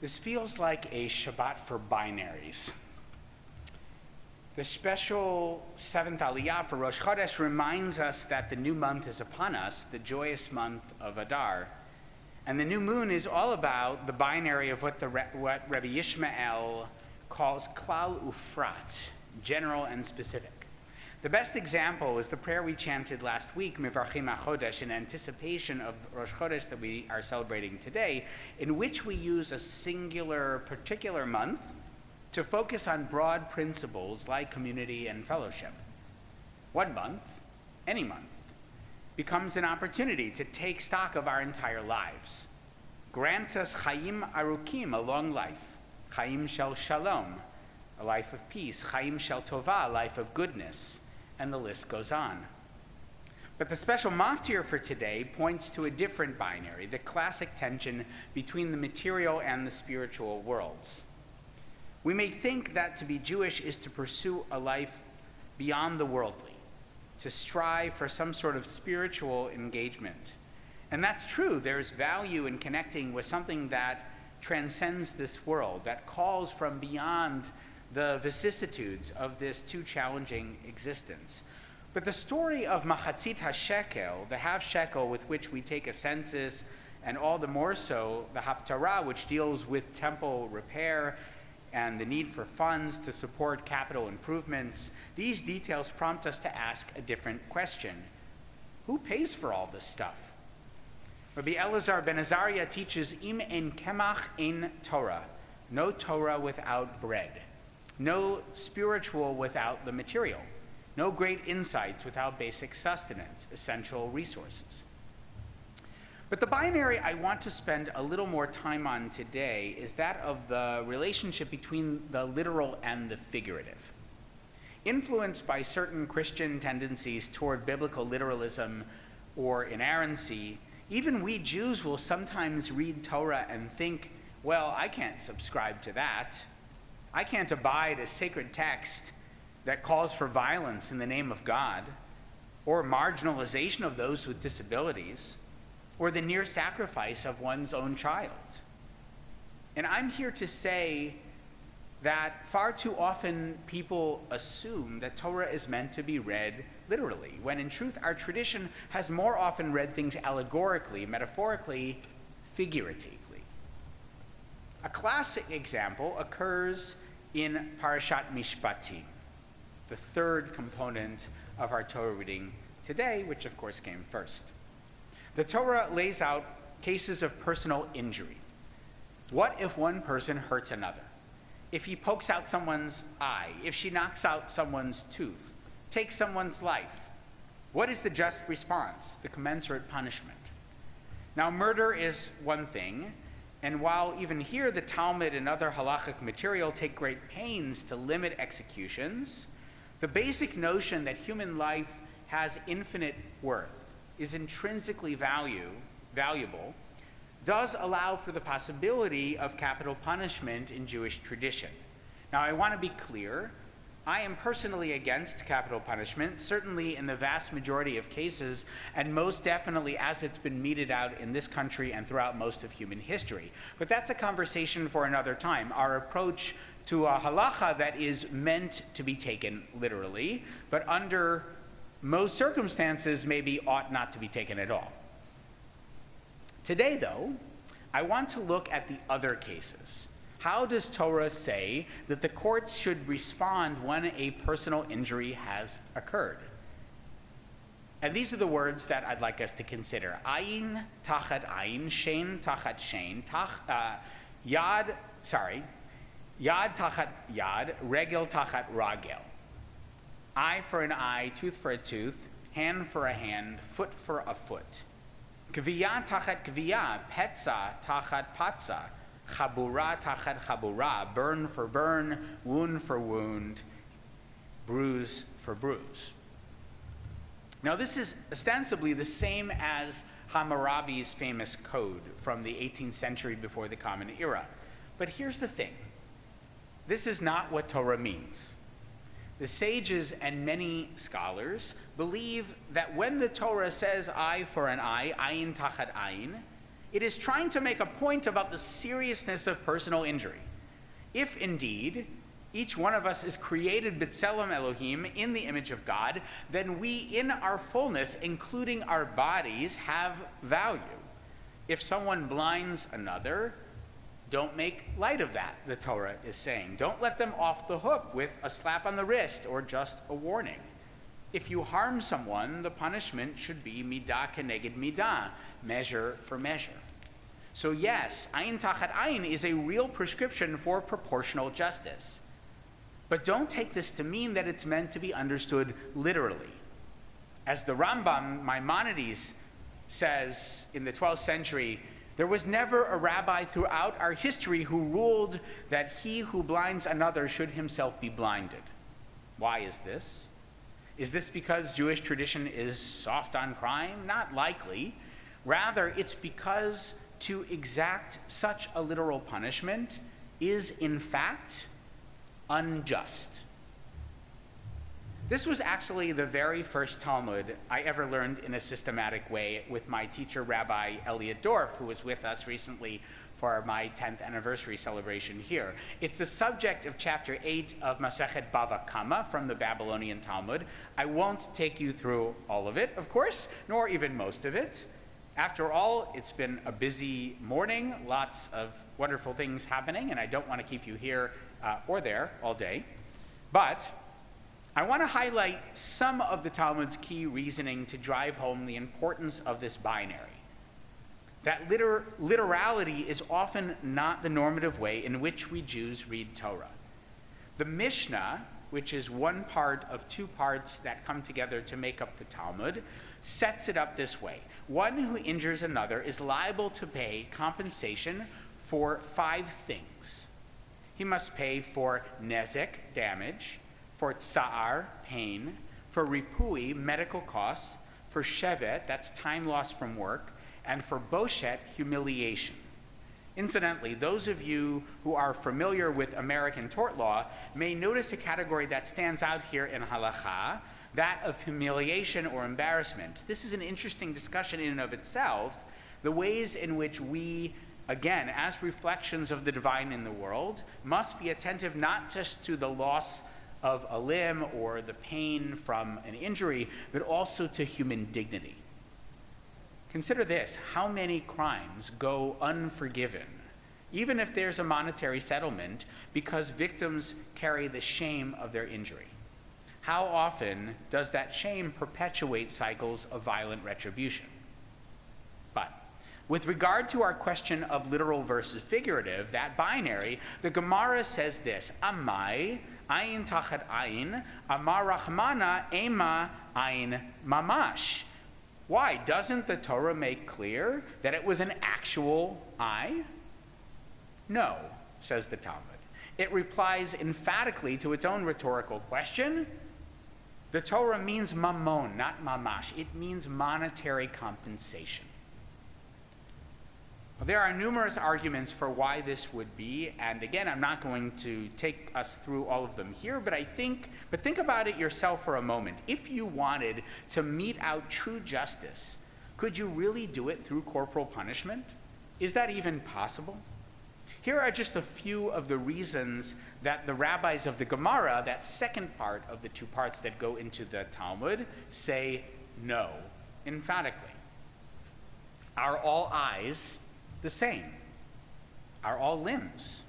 This feels like a Shabbat for binaries. The special seventh Aliyah for Rosh Chodesh reminds us that the new month is upon us, the joyous month of Adar. And the new moon is all about the binary of what Rabbi Yishmael calls klal ufrat, general and specific. The best example is the prayer we chanted last week, Mivarchim HaChodesh, in anticipation of Rosh Chodesh that we are celebrating today, in which we use a singular, particular month to focus on broad principles like community and fellowship. One month, any month, becomes an opportunity to take stock of our entire lives. Grant us Chaim Arukim, a long life, Chaim Shel Shalom, a life of peace, Chaim Shel Tova, a life of goodness, and the list goes on. But the special maftir for today points to a different binary, the classic tension between the material and the spiritual worlds. We may think that to be Jewish is to pursue a life beyond the worldly, to strive for some sort of spiritual engagement. And that's true. There's value in connecting with something that transcends this world, that calls from beyond the vicissitudes of this too challenging existence. But the story of Machatzit HaShekel, the half shekel with which we take a census, and all the more so the Haftarah, which deals with temple repair and the need for funds to support capital improvements, these details prompt us to ask a different question. Who pays for all this stuff? Rabbi Elazar ben Azariah teaches, Im en kemach in Torah, no Torah without bread. No spiritual without the material. No great insights without basic sustenance, essential resources. But the binary I want to spend a little more time on today is that of the relationship between the literal and the figurative. Influenced by certain Christian tendencies toward biblical literalism or inerrancy, even we Jews will sometimes read Torah and think, well, I can't subscribe to that. I can't abide a sacred text that calls for violence in the name of God, or marginalization of those with disabilities, or the near sacrifice of one's own child. And I'm here to say that far too often people assume that Torah is meant to be read literally, when in truth our tradition has more often read things allegorically, metaphorically, figuratively. A classic example occurs in Parashat Mishpatim, the third component of our Torah reading today, which of course came first. The Torah lays out cases of personal injury. What if one person hurts another? If he pokes out someone's eye, if she knocks out someone's tooth, takes someone's life, what is the just response, the commensurate punishment? Now, murder is one thing, and while even here the Talmud and other halachic material take great pains to limit executions, the basic notion that human life has infinite worth, is intrinsically valuable, does allow for the possibility of capital punishment in Jewish tradition. Now, I want to be clear. I am personally against capital punishment, certainly in the vast majority of cases, and most definitely as it's been meted out in this country and throughout most of human history. But that's a conversation for another time. Our approach to a halacha that is meant to be taken literally, but under most circumstances maybe ought not to be taken at all. Today, though, I want to look at the other cases. How does Torah say that the courts should respond when a personal injury has occurred? And these are the words that I'd like us to consider. Ayin tachat ayin, shein tachat shein, yad tachat yad, regel tachat ragel. Eye for an eye, tooth for a tooth, hand for a hand, foot for a foot. Kviya tachat kviya, petza tachat patza. Chabura tachat chabura, burn for burn, wound for wound, bruise for bruise. Now this is ostensibly the same as Hammurabi's famous code from the 18th century before the Common Era. But here's the thing. This is not what Torah means. The sages and many scholars believe that when the Torah says eye for an eye, ayin tachat ayin, It is trying to make a point about the seriousness of personal injury. If indeed each one of us is created b'tselem Elohim, in the image of God, then we in our fullness, including our bodies, have value. If someone blinds another, don't make light of that, the Torah is saying. Don't let them off the hook with a slap on the wrist or just a warning. If you harm someone, the punishment should be midah keneged midah, measure for measure. So yes, ayin tachat ayin is a real prescription for proportional justice. But don't take this to mean that it's meant to be understood literally. As the Rambam Maimonides says in the 12th century, there was never a rabbi throughout our history who ruled that he who blinds another should himself be blinded. Why is this? Is this because Jewish tradition is soft on crime? Not likely. Rather, it's because to exact such a literal punishment is, in fact, unjust. This was actually the very first Talmud I ever learned in a systematic way with my teacher, Rabbi Elliot Dorff, who was with us recently for my 10th anniversary celebration here. It's the subject of chapter 8 of Masechet Bava Kama from the Babylonian Talmud. I won't take you through all of it, of course, nor even most of it. After all, it's been a busy morning, lots of wonderful things happening, and I don't want to keep you here or there all day. But I want to highlight some of the Talmud's key reasoning to drive home the importance of this binary. That literality is often not the normative way in which we Jews read Torah. The Mishnah, which is one part of two parts that come together to make up the Talmud, sets it up this way. One who injures another is liable to pay compensation for 5 things. He must pay for nezek, damage, for tsa'ar, pain, for ripui, medical costs, for shevet, that's time lost from work, and for boshet, humiliation. Incidentally, those of you who are familiar with American tort law may notice a category that stands out here in halacha, that of humiliation or embarrassment. This is an interesting discussion in and of itself, the ways in which we, again, as reflections of the divine in the world, must be attentive not just to the loss of a limb or the pain from an injury, but also to human dignity. Consider this: how many crimes go unforgiven, even if there's a monetary settlement, because victims carry the shame of their injury? How often does that shame perpetuate cycles of violent retribution? But with regard to our question of literal versus figurative, that binary, the Gemara says this: Amai, ayin tachat ayin, amar rachmana, ema ayin mamash. Why? Doesn't the Torah make clear that it was an actual eye? No, says the Talmud. It replies emphatically to its own rhetorical question. The Torah means mamon, not mamash. It means monetary compensation. There are numerous arguments for why this would be, and again, I'm not going to take us through all of them here, but think about it yourself for a moment. If you wanted to mete out true justice, could you really do it through corporal punishment? Is that even possible? Here are just a few of the reasons that the rabbis of the Gemara, that second part of the 2 parts that go into the Talmud, say no emphatically. Are all eyes the same? Are all limbs?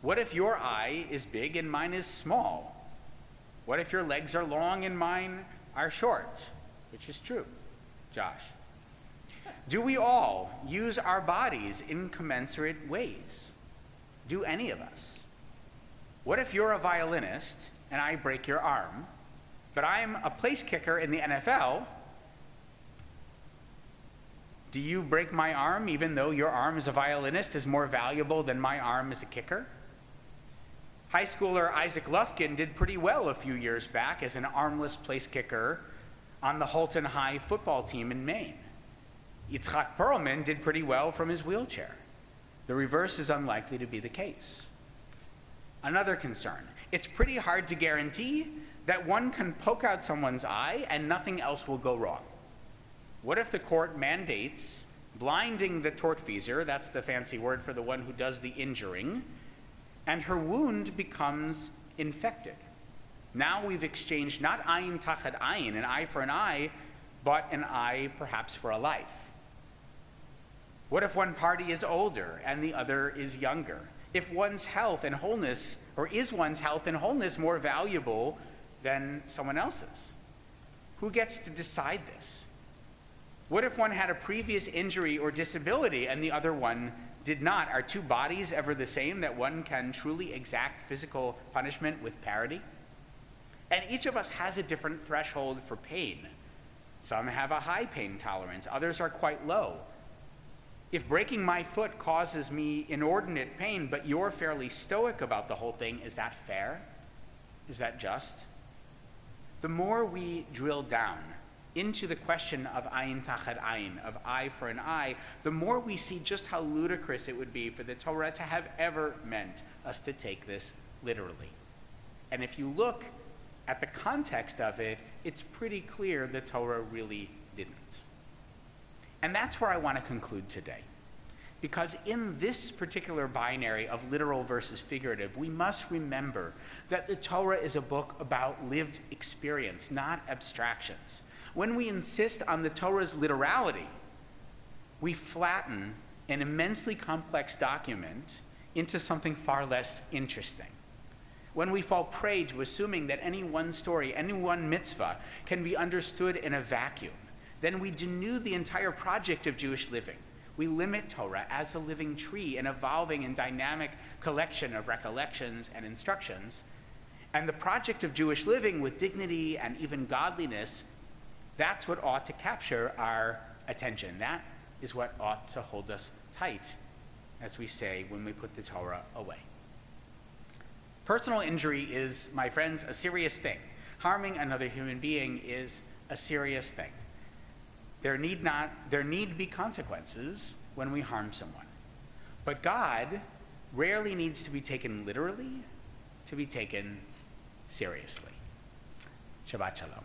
What if your eye is big and mine is small? What if your legs are long and mine are short? Which is true. Josh. Do we all use our bodies in commensurate ways? Do any of us? What if you're a violinist and I break your arm, but I'm a place kicker in the NFL? Do you break my arm even though your arm as a violinist is more valuable than my arm as a kicker? High schooler Isaac Lufkin did pretty well a few years back as an armless place kicker on the Holton High football team in Maine. Yitzchak Perlman did pretty well from his wheelchair. The reverse is unlikely to be the case. Another concern: it's pretty hard to guarantee that one can poke out someone's eye and nothing else will go wrong. What if the court mandates blinding the tortfeasor, that's the fancy word for the one who does the injuring, and her wound becomes infected. Now we've exchanged not ayin tachat ayin, an eye for an eye, but an eye perhaps for a life. What if one party is older and the other is younger? If one's health and wholeness, or is one's health and wholeness more valuable than someone else's? Who gets to decide this? What if one had a previous injury or disability and the other one did not? Are two bodies ever the same, that one can truly exact physical punishment with parity? And each of us has a different threshold for pain. Some have a high pain tolerance, others are quite low. If breaking my foot causes me inordinate pain, but you're fairly stoic about the whole thing, is that fair? Is that just? The more we drill down into the question of ayin tachat ayin, of eye for an eye, the more we see just how ludicrous it would be for the Torah to have ever meant us to take this literally. And if you look at the context of it, it's pretty clear the Torah really didn't. And that's where I want to conclude today. Because in this particular binary of literal versus figurative, we must remember that the Torah is a book about lived experience, not abstractions. When we insist on the Torah's literality, we flatten an immensely complex document into something far less interesting. When we fall prey to assuming that any one story, any one mitzvah can be understood in a vacuum, then we denude the entire project of Jewish living. We limit Torah as a living tree, an evolving and dynamic collection of recollections and instructions. And the project of Jewish living with dignity and even godliness, that's what ought to capture our attention. That is what ought to hold us tight, as we say when we put the Torah away. Personal injury is, my friends, a serious thing. Harming another human being is a serious thing. There need be consequences when we harm someone. But God rarely needs to be taken literally to be taken seriously. Shabbat Shalom.